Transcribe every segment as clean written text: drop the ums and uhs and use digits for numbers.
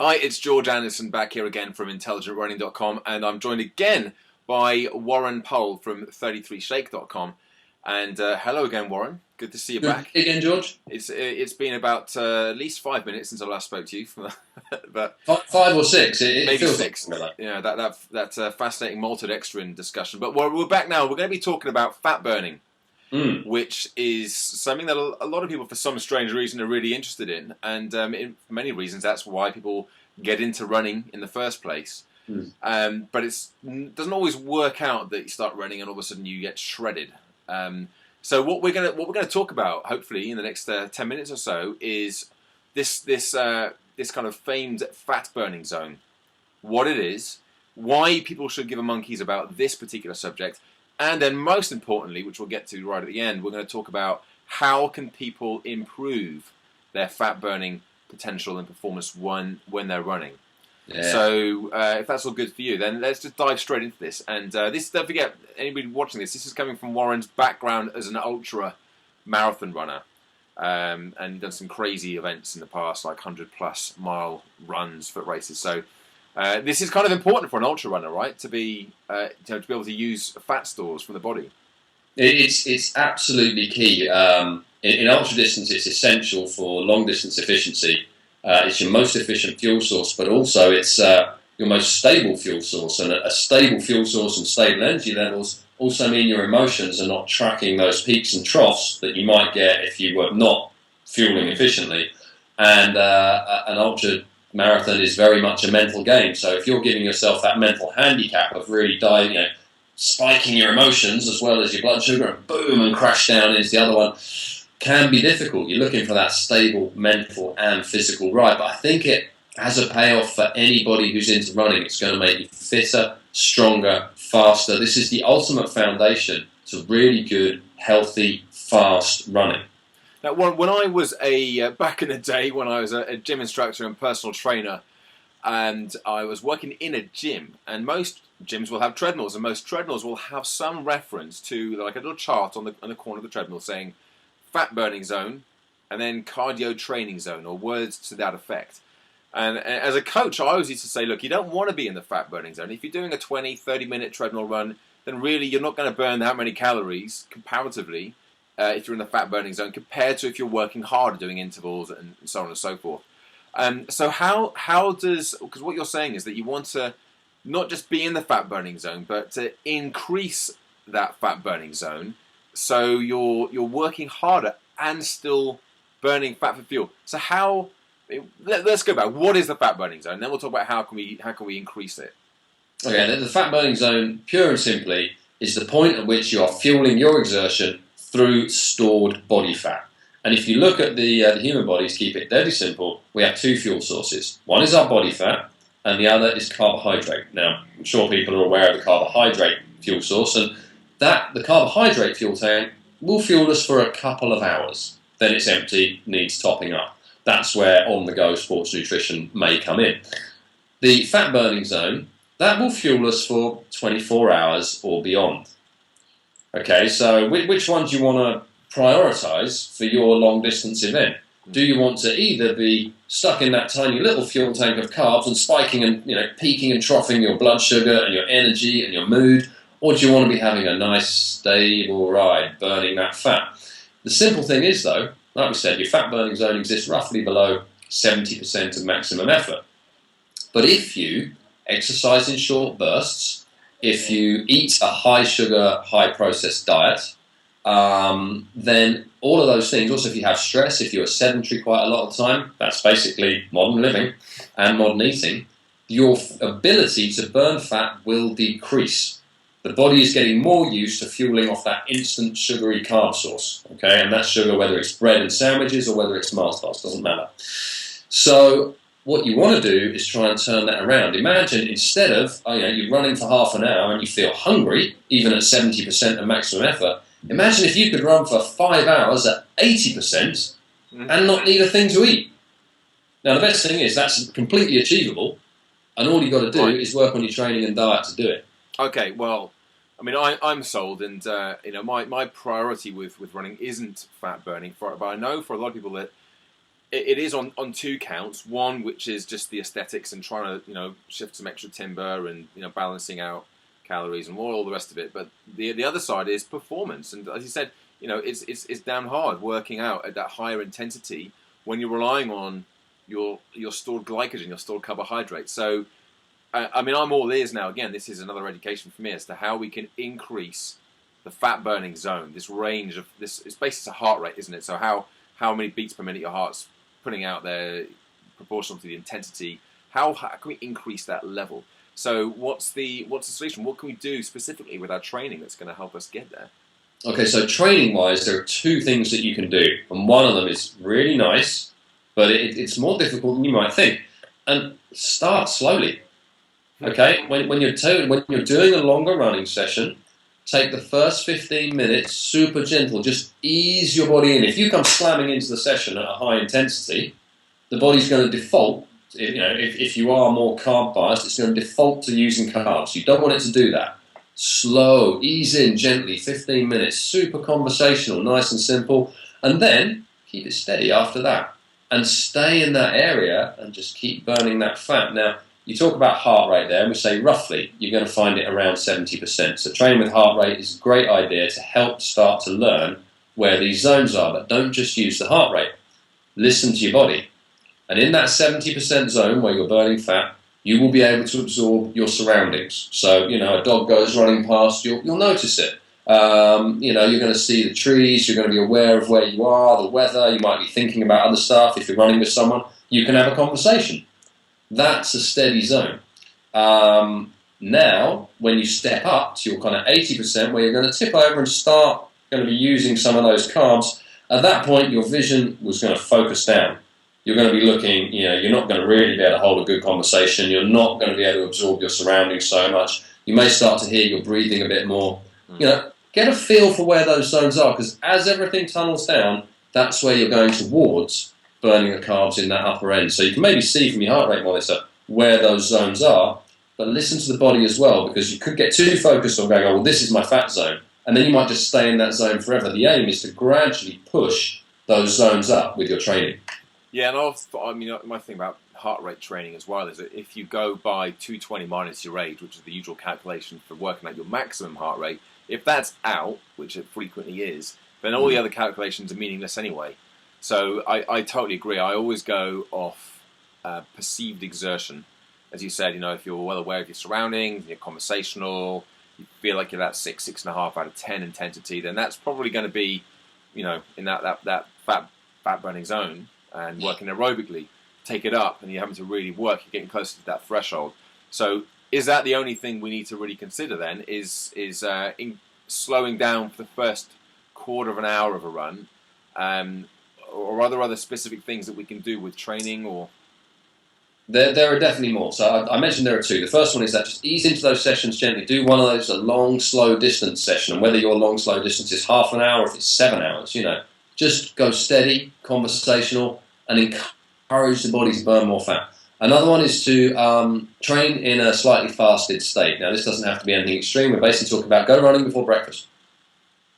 Hi, it's George Anderson back here again from intelligentrunning.com, and I'm joined again by Warren Pohl from 33shake.com. And hello again, Warren. Good to see you back. Again, George. It's been about at least 5 minutes since I last spoke to you, but Five or six. It maybe feels six. Like that. Yeah, that's a fascinating maltodextrin discussion. But we're back now. We're going to be talking about fat burning. Which is something that a lot of people, for some strange reason, are really interested in. And for many reasons, that's why people get into running in the first place. But it doesn't always work out that you start running and all of a sudden you get shredded. So what we're gonna talk about, hopefully, in the next 10 minutes or so, is this kind of famed fat burning zone. What it is, why people should give a monkeys about this particular subject. And then most importantly, which we'll get to right at the end, we're going to talk about how can people improve their fat burning potential and performance when they're running. Yeah. So if that's all good for you, then let's just dive straight into this. And this, don't forget, anybody watching this is coming from Warren's background as an ultra marathon runner. And he's done some crazy events in the past, like 100+ mile runs, foot races. So this is kind of important for an ultra runner, right? To be to be able to use fat stores from the body. It's absolutely key. In ultra distance, it's essential for long distance efficiency. It's your most efficient fuel source, but also it's your most stable fuel source. And a stable fuel source and stable energy levels also mean your emotions are not tracking those peaks and troughs that you might get if you were not fueling efficiently. And an ultra marathon is very much a mental game. So if you're giving yourself that mental handicap of really spiking your emotions as well as your blood sugar and boom and crash down into the other one, can be difficult. You're looking for that stable mental and physical ride. But I think it has a payoff for anybody who's into running. It's going to make you fitter, stronger, faster. This is the ultimate foundation to really good, healthy, fast running. Now, when I was back in the day, when I was a gym instructor and personal trainer, and I was working in a gym, and most gyms will have treadmills, and most treadmills will have some reference to like a little chart on the corner of the treadmill saying fat burning zone, and then cardio training zone, or words to that effect. And as a coach, I always used to say, look, you don't want to be in the fat burning zone. If you're doing a 20, 30-minute treadmill run, then really you're not going to burn that many calories comparatively. If you're in the fat burning zone, compared to if you're working hard doing intervals and so on and so forth. So how does, because what you're saying is that you want to not just be in the fat burning zone, but to increase that fat burning zone, so you're working harder and still burning fat for fuel. So let's go back. What is the fat burning zone? Then we'll talk about how can we increase it. Okay, the fat burning zone, pure and simply, is the point at which you are fueling your exertion through stored body fat. And if you look at the human bodies, keep it deadly simple, we have two fuel sources. One is our body fat, and the other is carbohydrate. Now, I'm sure people are aware of the carbohydrate fuel source, and the carbohydrate fuel tank will fuel us for a couple of hours. Then it's empty, needs topping up. That's where on-the-go sports nutrition may come in. The fat-burning zone, that will fuel us for 24 hours or beyond. Okay, so which ones do you want to prioritise for your long-distance event? Do you want to either be stuck in that tiny little fuel tank of carbs and spiking and peaking and troughing your blood sugar and your energy and your mood, or do you want to be having a nice, stable ride, burning that fat? The simple thing is, though, like we said, your fat-burning zone exists roughly below 70% of maximum effort. But if you exercise in short bursts, if you eat a high-sugar, high-processed diet, then all of those things, also if you have stress, if you're sedentary quite a lot of the time, that's basically modern living and modern eating, your ability to burn fat will decrease. The body is getting more used to fueling off that instant sugary carb source, okay? And that sugar, whether it's bread and sandwiches or whether it's Mars bars, doesn't matter. So what you want to do is try and turn that around. Imagine instead of, you're running for half an hour and you feel hungry, even at 70% of maximum effort, imagine if you could run for 5 hours at 80% and not need a thing to eat. Now, the best thing is that's completely achievable, and all you've got to do is work on your training and diet to do it. Okay, well, I mean, I'm sold, and my priority with running isn't fat burning, but I know for a lot of people that it is on two counts. One, which is just the aesthetics and trying to shift some extra timber and balancing out calories and all the rest of it. But the other side is performance, and as you said, it's damn hard working out at that higher intensity when you're relying on your stored glycogen, your stored carbohydrates. So, I'm all ears now. Again, this is another education for me as to how we can increase the fat burning zone. This range of this, it's basically a heart rate, isn't it? So how many beats per minute your heart's putting out there, proportional to the intensity. How can we increase that level? So what's the solution? What can we do specifically with our training that's going to help us get there? Okay, so training-wise, there are two things that you can do, and one of them is really nice, but it's more difficult than you might think. And start slowly. Okay, when you're doing a longer running session, take the first 15 minutes super gentle. Just ease your body in. If you come slamming into the session at a high intensity, the body's going to default. If you are more carb biased, it's going to default to using carbs. You don't want it to do that. Slow, ease in gently, 15 minutes, super conversational, nice and simple, and then keep it steady after that. And stay in that area and just keep burning that fat. Now, you talk about heart rate there, and we say roughly you're going to find it around 70%. So training with heart rate is a great idea to help start to learn where these zones are, but don't just use the heart rate. Listen to your body. And in that 70% zone where you're burning fat, you will be able to absorb your surroundings. So, a dog goes running past, you'll notice it. You're going to see the trees, you're going to be aware of where you are, the weather, you might be thinking about other stuff. If you're running with someone, you can have a conversation. That's a steady zone. Now, when you step up to your kind of 80%, where you're going to tip over and start going to be using some of those carbs, at that point your vision was going to focus down. You're going to be looking, you're not going to really be able to hold a good conversation. You're not going to be able to absorb your surroundings so much. You may start to hear your breathing a bit more. Get a feel for where those zones are, because as everything tunnels down, that's where you're going towards burning the carbs in that upper end. So you can maybe see from your heart rate monitor where those zones are, but listen to the body as well, because you could get too focused on going, well, this is my fat zone, and then you might just stay in that zone forever. The aim is to gradually push those zones up with your training. Yeah, and my thing about heart rate training as well is that if you go by 220 minus your age, which is the usual calculation for working out your maximum heart rate, if that's out, which it frequently is, then all the other calculations are meaningless anyway. So I totally agree. I always go off perceived exertion. As you said, if you're well aware of your surroundings, you're conversational, you feel like you're at 6.5 out of 10 intensity, then that's probably going to be, in that fat burning zone. And working aerobically, take it up, and you're having to really work. You're getting closer to that threshold. So, is that the only thing we need to really consider then? Is slowing down for the first quarter of an hour of a run, or are there other specific things that we can do with training? Or there are definitely more. So I mentioned there are two. The first one is that just ease into those sessions gently. Do one of those a long, slow distance session, and whether your long, slow distance is half an hour, or if it's 7 hours, just go steady, conversational, and encourage the body to burn more fat. Another one is to train in a slightly fasted state. Now, this doesn't have to be anything extreme. We're basically talking about go running before breakfast.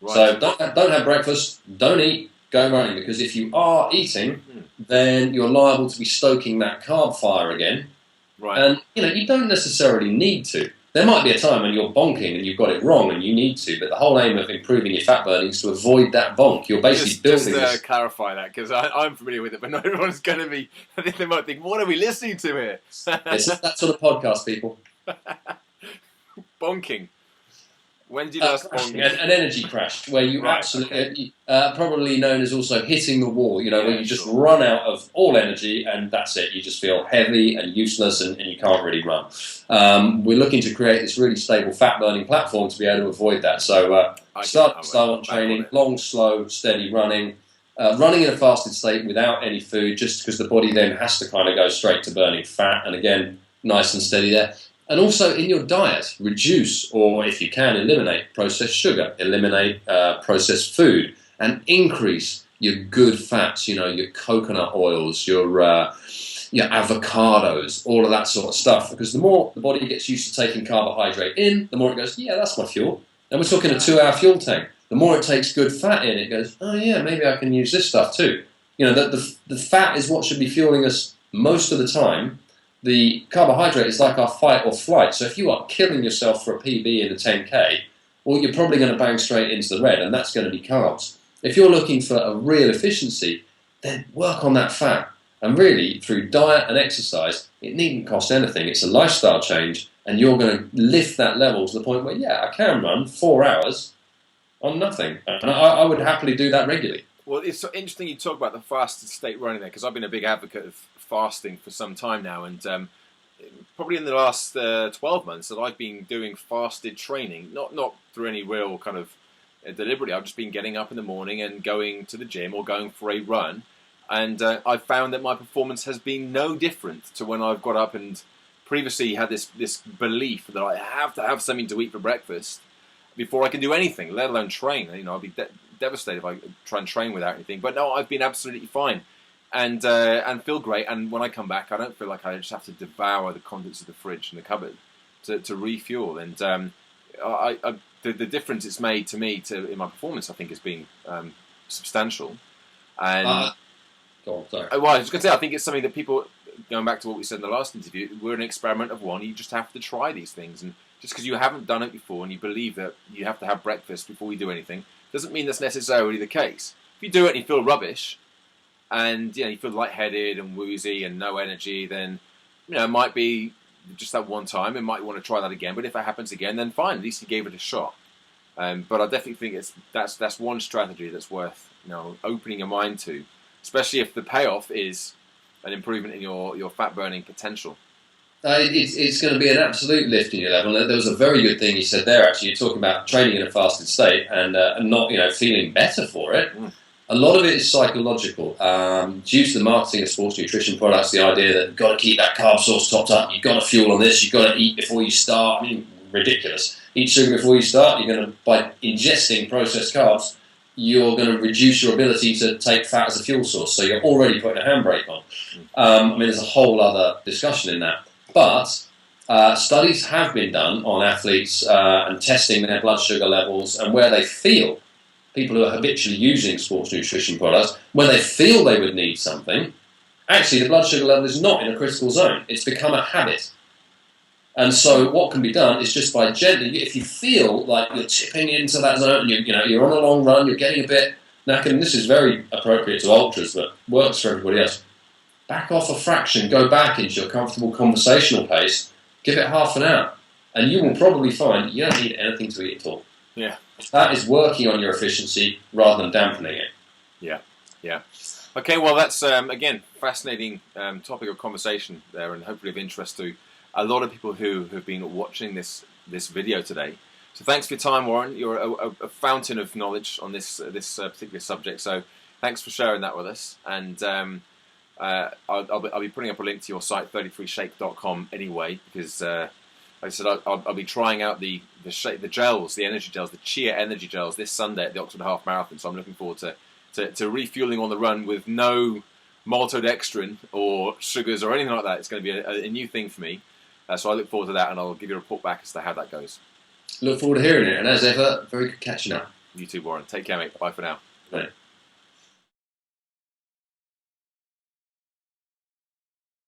Right. So don't have breakfast, don't eat, go running. Because if you are eating, then you're liable to be stoking that carb fire again. Right. And you don't necessarily need to. There might be a time when you're bonking and you've got it wrong and you need to, but the whole aim of improving your fat burning is to avoid that bonk. You're basically building this. Just clarify that, because I'm familiar with it, but not everyone's going to be. I think they might think, what are we listening to here? It's not that sort of podcast, people. Bonking. When did you last bonk? An energy crash, where you absolutely, probably known as also hitting the wall, where you just run out of all energy and that's it. You just feel heavy and useless and you can't really run. We're looking to create this really stable fat-burning platform to be able to avoid that. So start training, long, slow, steady running. Running in a fasted state without any food, just because the body then has to kind of go straight to burning fat, and again, nice and steady there. And also in your diet, reduce, or if you can, eliminate processed sugar, eliminate processed food, and increase your good fats, your coconut oils, your avocados, all of that sort of stuff. Because the more the body gets used to taking carbohydrate in, the more it goes, yeah, that's my fuel. And we're talking a 2-hour fuel tank. The more it takes good fat in, it goes, oh yeah, maybe I can use this stuff too. The fat is what should be fueling us most of the time. The carbohydrate is like our fight or flight. So if you are killing yourself for a PB in a 10K, well, you're probably going to bang straight into the red, and that's going to be carbs. If you're looking for a real efficiency, then work on that fat. And really, through diet and exercise, it needn't cost anything. It's a lifestyle change, and you're going to lift that level to the point where, yeah, I can run 4 hours on nothing. And I would happily do that regularly. Well, it's so interesting you talk about the fasted state running there, because I've been a big advocate of fasting for some time now, and probably in the last 12 months that I've been doing fasted training, not through any real kind of deliberately. I've just been getting up in the morning and going to the gym or going for a run, and I've found that my performance has been no different to when I've got up and previously had this belief that I have to have something to eat for breakfast before I can do anything, let alone train. I'd be devastated if I try and train without anything. But no, I've been absolutely fine and feel great. And when I come back, I don't feel like I just have to devour the contents of the fridge and the cupboard to refuel. And the difference it's made to me in my performance, I think, has been substantial. And go on, sorry. Well, I was going to say, I think it's something that people, going back to what we said in the last interview, we're an experiment of one. You just have to try these things, and just because you haven't done it before and you believe that you have to have breakfast before you do anything, doesn't mean that's necessarily the case. If you do it and you feel rubbish, and you feel lightheaded and woozy and no energy, then it might be just that one time. You might want to try that again. But if it happens again, then fine. At least you gave it a shot. But I definitely think that's one strategy that's worth opening your mind to, especially if the payoff is an improvement in your fat burning potential. It's going to be an absolute lift in your level. There was a very good thing you said there. Actually, you're talking about training in a fasted state and not feeling better for it. A lot of it is psychological. Due to the marketing of sports nutrition products, the idea that you've got to keep that carb source topped up, you've got to fuel on this, you've got to eat before you start. I mean, ridiculous. Eat sugar before you start. You're going to, by ingesting processed carbs, you're going to reduce your ability to take fat as a fuel source. So you're already putting a handbrake on. There's a whole other discussion in that. But studies have been done on athletes and testing their blood sugar levels, and where they feel, people who are habitually using sports nutrition products, when they feel they would need something, actually the blood sugar level is not in a critical zone. It's become a habit. And so what can be done is just by gently, if you feel like you're tipping into that zone and you're on a long run, you're getting a bit knackered, and this is very appropriate to ultras, but works for everybody else. Back off a fraction, go back into your comfortable conversational pace, give it half an hour, and you will probably find you don't need anything to eat at all. Yeah. That is working on your efficiency rather than dampening it. Yeah. Okay, well, that's, again, fascinating topic of conversation there, and hopefully of interest to a lot of people who have been watching this video today. So thanks for your time, Warren. You're a fountain of knowledge on this particular subject, so thanks for sharing that with us. And I'll be putting up a link to your site, 33shake.com, anyway, because like I said, I'll be trying out the gels, the energy gels, the chia energy gels this Sunday at the Oxford Half Marathon. So I'm looking forward to refueling on the run with no maltodextrin or sugars or anything like that. It's going to be a new thing for me. So I look forward to that, and I'll give you a report back as to how that goes. Look forward to hearing it, and as ever, very good catching up. You too, Warren. Take care, mate. Bye for now. Right.